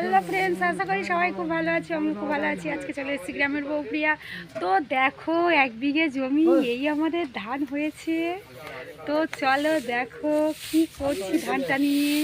Hello friends, আশা করি সবাই খুব ভালো আছে। আমি খুব ভালো আছি। আজকে চলে এসেছি গ্রামের বউপ্রিয়া। তো দেখো 1 বিঘে জমি এই আমাদের ধান হয়েছে। তো চলো দেখো কি করছি ধানটা নিয়ে।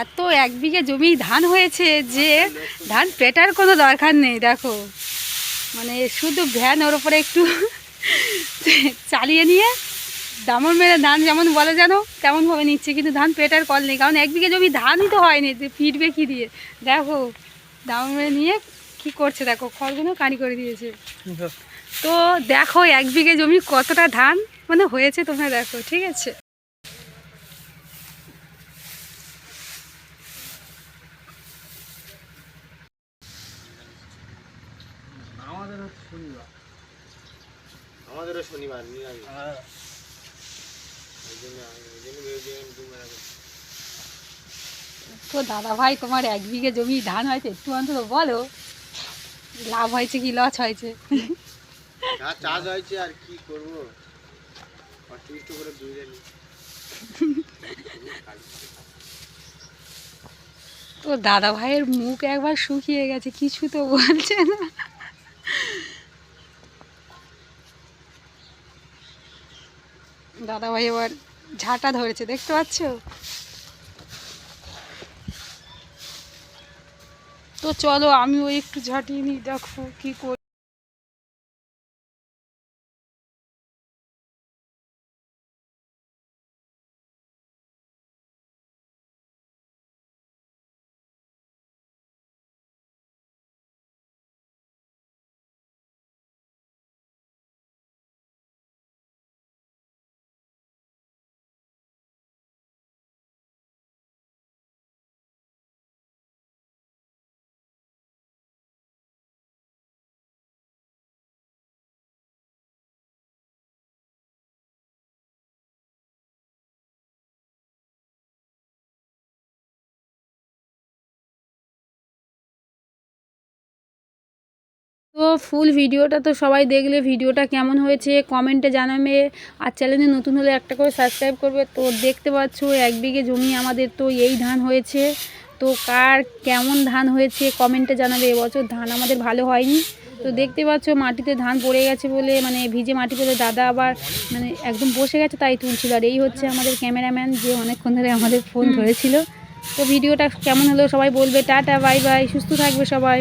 এত 1 বিঘে জমি ধান হয়েছে যে ধান পেটার কোনো দরকার নেই। দেখো মানে শুধু ভ্যান ওর উপরে একটু চালিয়ে নিয়ে দামড় মেরে ধান যেমন বলে যেন তেমনভাবে নিচ্ছে, কিন্তু ধান পেটার কল নেই। কারণ 1 বিঘে জমি ধানই তো হয়নি, ফিটবে কি দিয়ে। দেখো দামড় মেরে নিয়ে কি করছে, দেখো খড়গুলো কানি করে দিয়েছে। তো দেখো 1 বিঘে জমি কতটা ধান মানে হয়েছে তোমরা দেখো, ঠিক আছে। আমাদেরও শনিবার তো দাদা ভাই, তোমার 1 বিঘে জমি ধান হয়েছে, একটু অন্তত বলো লাভ হয়েছে কি লস হয়েছে। চাষ হয়েছে আর কি করবো, অতিরিক্ত করে বুঝে নি। তো দাদা ভাইয়ের মুখ একবার শুকিয়ে গেছে, কিছু তো বলছে না। দাদা ভাই এবার ঝাঁটা ধরেছে, দেখতে পাচ্ছ। তো চলো আমিও একটু ঝাঁটিয়ে নিই, দেখো কি করি। তো ফুল ভিডিওটা তো সবাই দেখলে, ভিডিওটা কেমন হয়েছে কমেন্টে জানাবে। আর চ্যানেলে নতুন হলে একটা করে সাবস্ক্রাইব করবে। তো দেখতে পাচ্ছ 1 বিঘে জমি আমাদের তো এই ধান হয়েছে। তো কার কেমন ধান হয়েছে কমেন্টে জানাবে। এবছর ধান আমাদের ভালো হয়নি। তো দেখতে পাচ্ছ মাটিতে ধান পড়ে গেছে বলে, মানে ভিজে মাটি বলে দাদা আবার মানে একদম বসে গেছে, তাই তুলছিল। আর এই হচ্ছে আমাদের ক্যামেরাম্যান, যে অনেকক্ষণ ধরে আমাদের ফোন ধরেছিল। তো ভিডিওটা কেমন হলো সবাই বলবে। টাটা, বাই বাই, সুস্থ থাকবে সবাই।